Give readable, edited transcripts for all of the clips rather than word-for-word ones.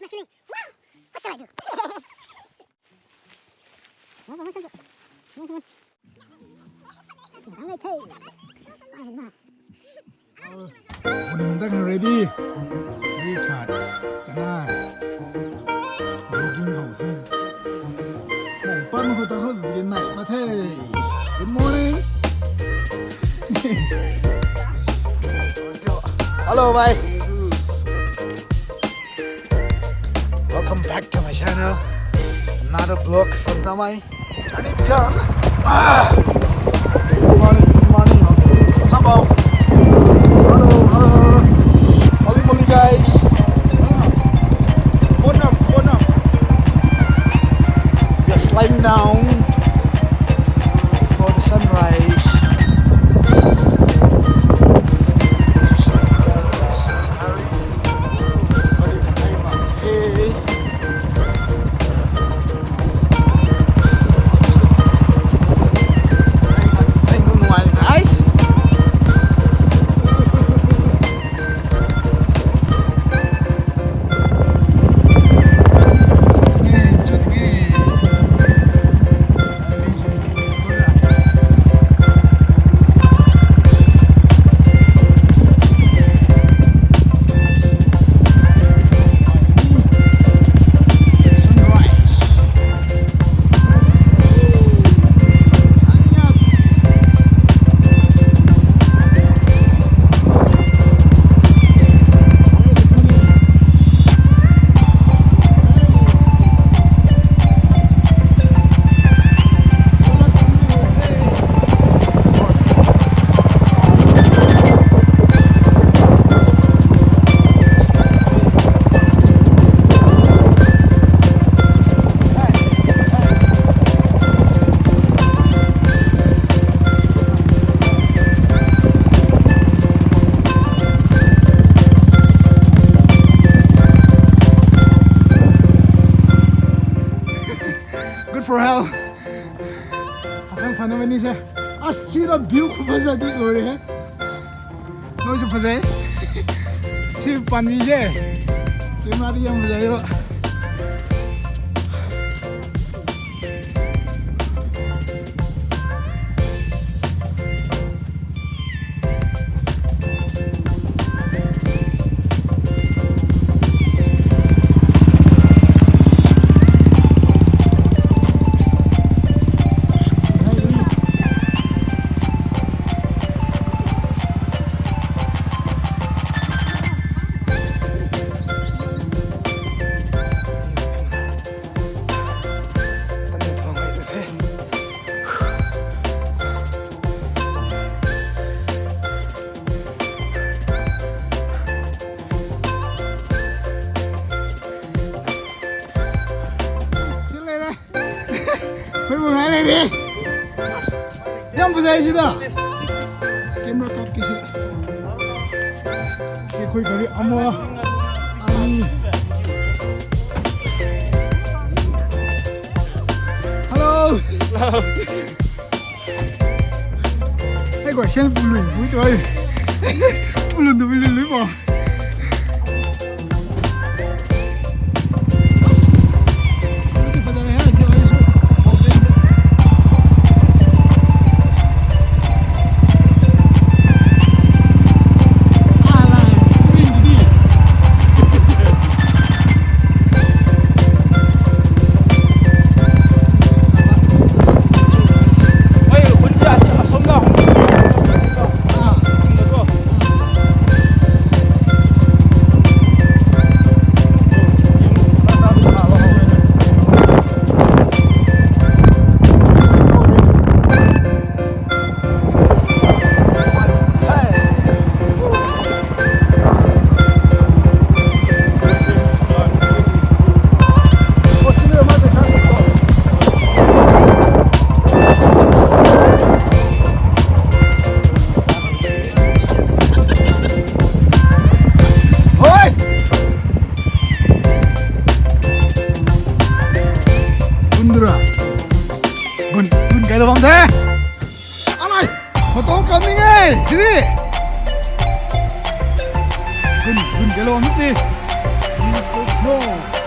my feeling. Wow! What shall I do? Come on. Buning đang ready. Đi khát, chẳng ai. Looking hậu thế. Này, bắn hồi ta hơi gì này mà thế. Good morning. Hello, bye. Welcome back to my channel. Another vlog from Tamai. Turn it on. Good morning. What's up, Bo? Hello. Molly, guys. Phone up. We are sliding down before the sunrise. For hell. Hasang fun naman niya. See the view ko pa sa di ko rin. No siya pa siya. Siya pan niya. Siya mati yung pa siya. đi Yang bây giờ gì đó camera cắt cái gì cái khối cái amo hello cái quả sen bù lùn bùi trời bù lùn lưới bò Bun cái đâu không thế? Anh ơi, mà có cần đi nghe, đi. Bun cái đâu mất đi. No.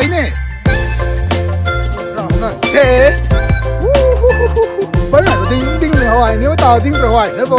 呢？嘿，本来就叮的好哎，你要打叮的好哎，对不？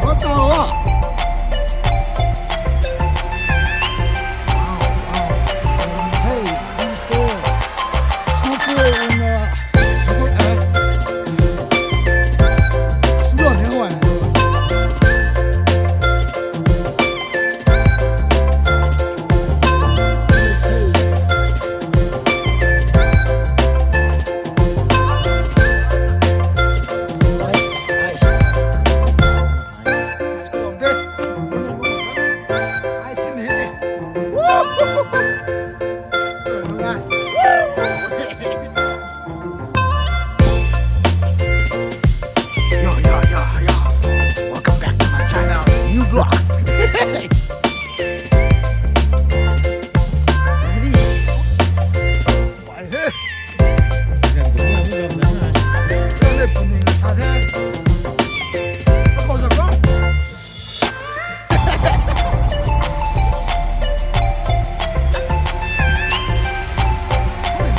我到了。Welcome back to my channel, new vlog.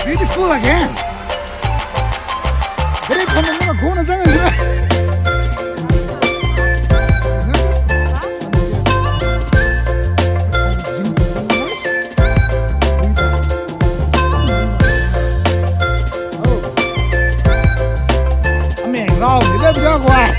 Beautiful again. Jadi kamu mau guna jangan juga. Rau, dia betul kuat.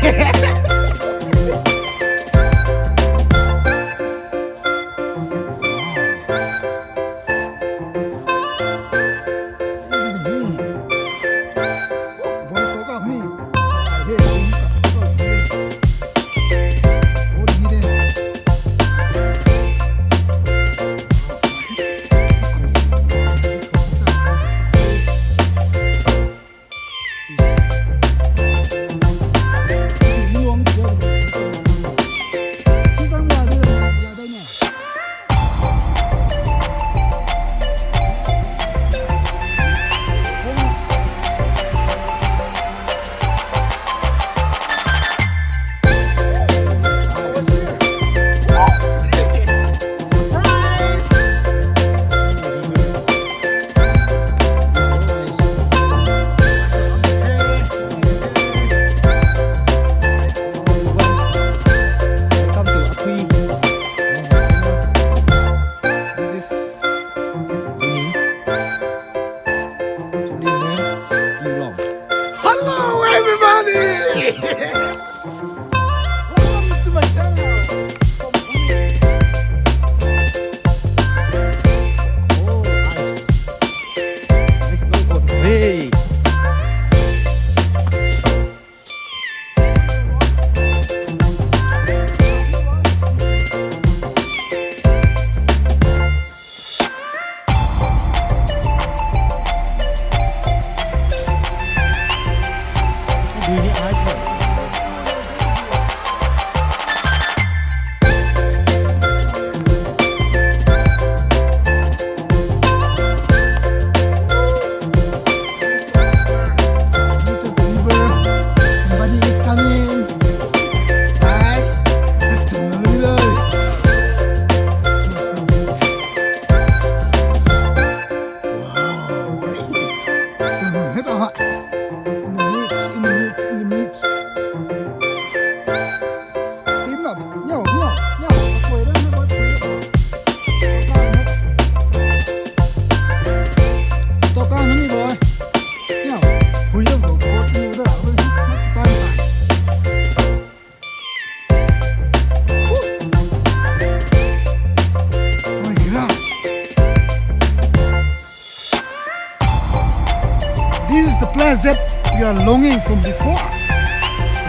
that you are longing from before.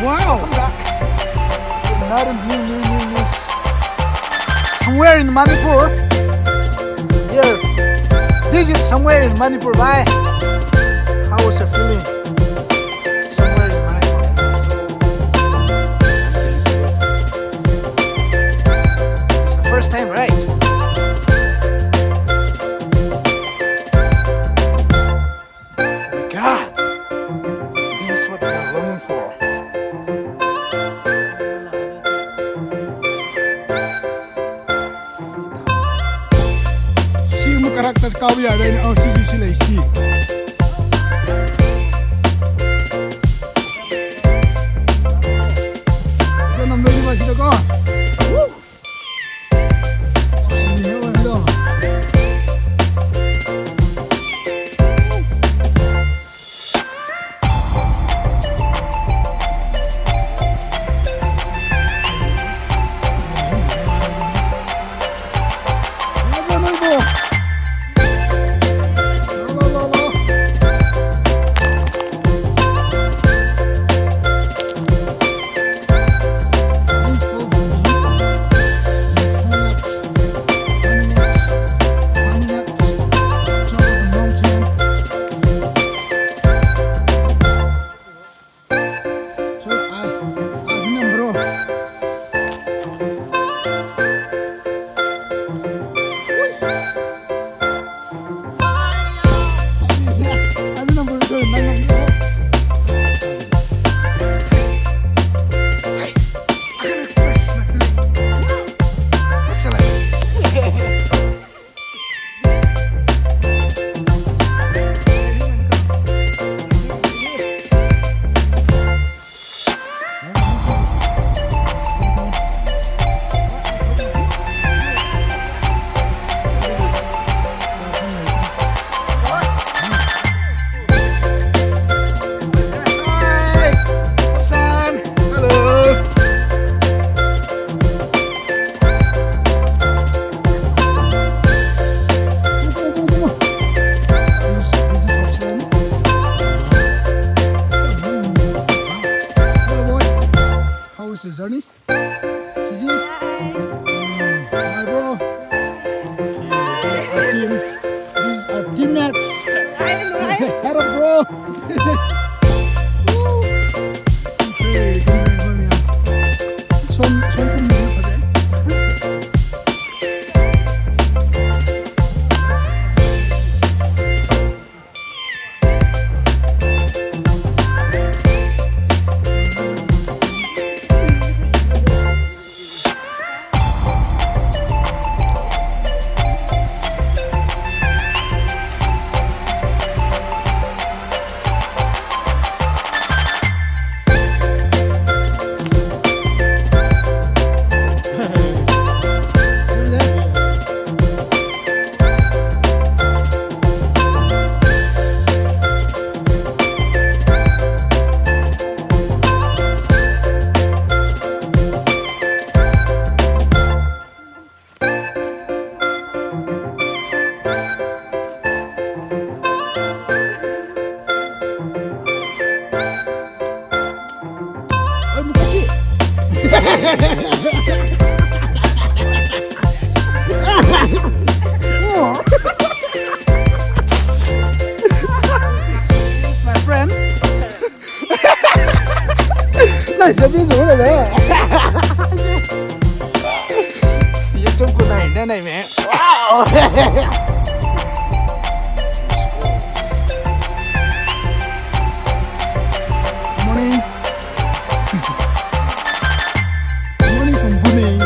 Wow. Another new. Somewhere in Manipur. Here. This is somewhere in Manipur. Bye. How was the feeling? Somewhere in Manipur. It's the first time, right? God, this is what we're longing for. Si mo karakter kau ya, dari si lay si. Ito nang beli masih ko. Woo! Hello. Journey? Siji? Hi bro. Okay, these are teammates. Hello bro. Okay, 손 좀 보세요. He's my friend. Này sẽ biết rủ này đấy. YouTube của này đây này mẹ. Wow. Morning. Morning from Buning.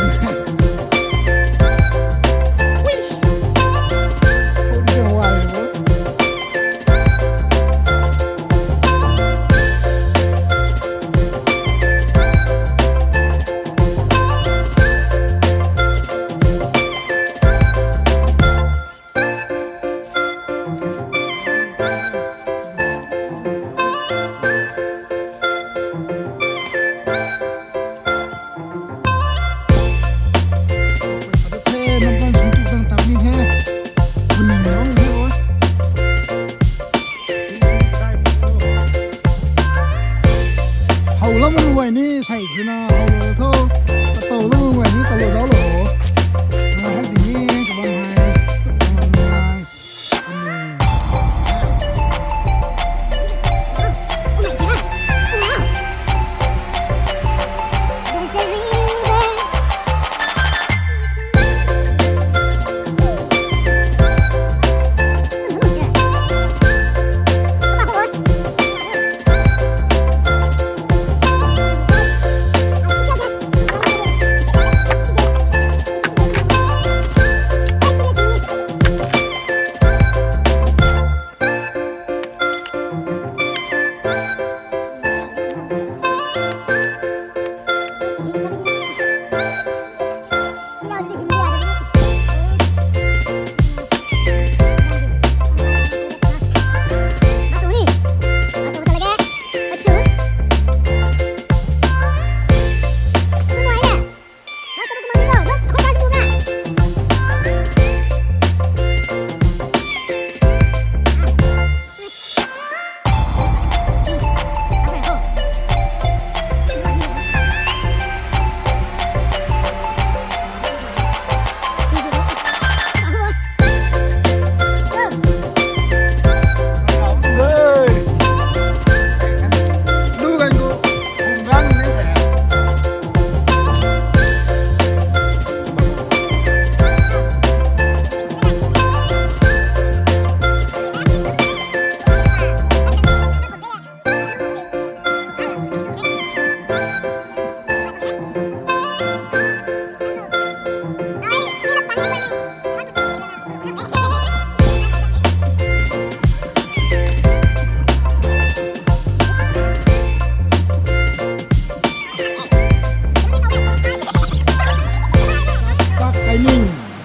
走路，还比你个帮还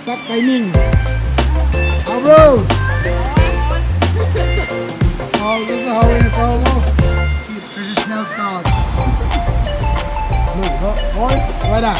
，sắc cái ninh, ao bro, oh this is how it's all go, keep traditional thoughts, look, thôi, quay lại.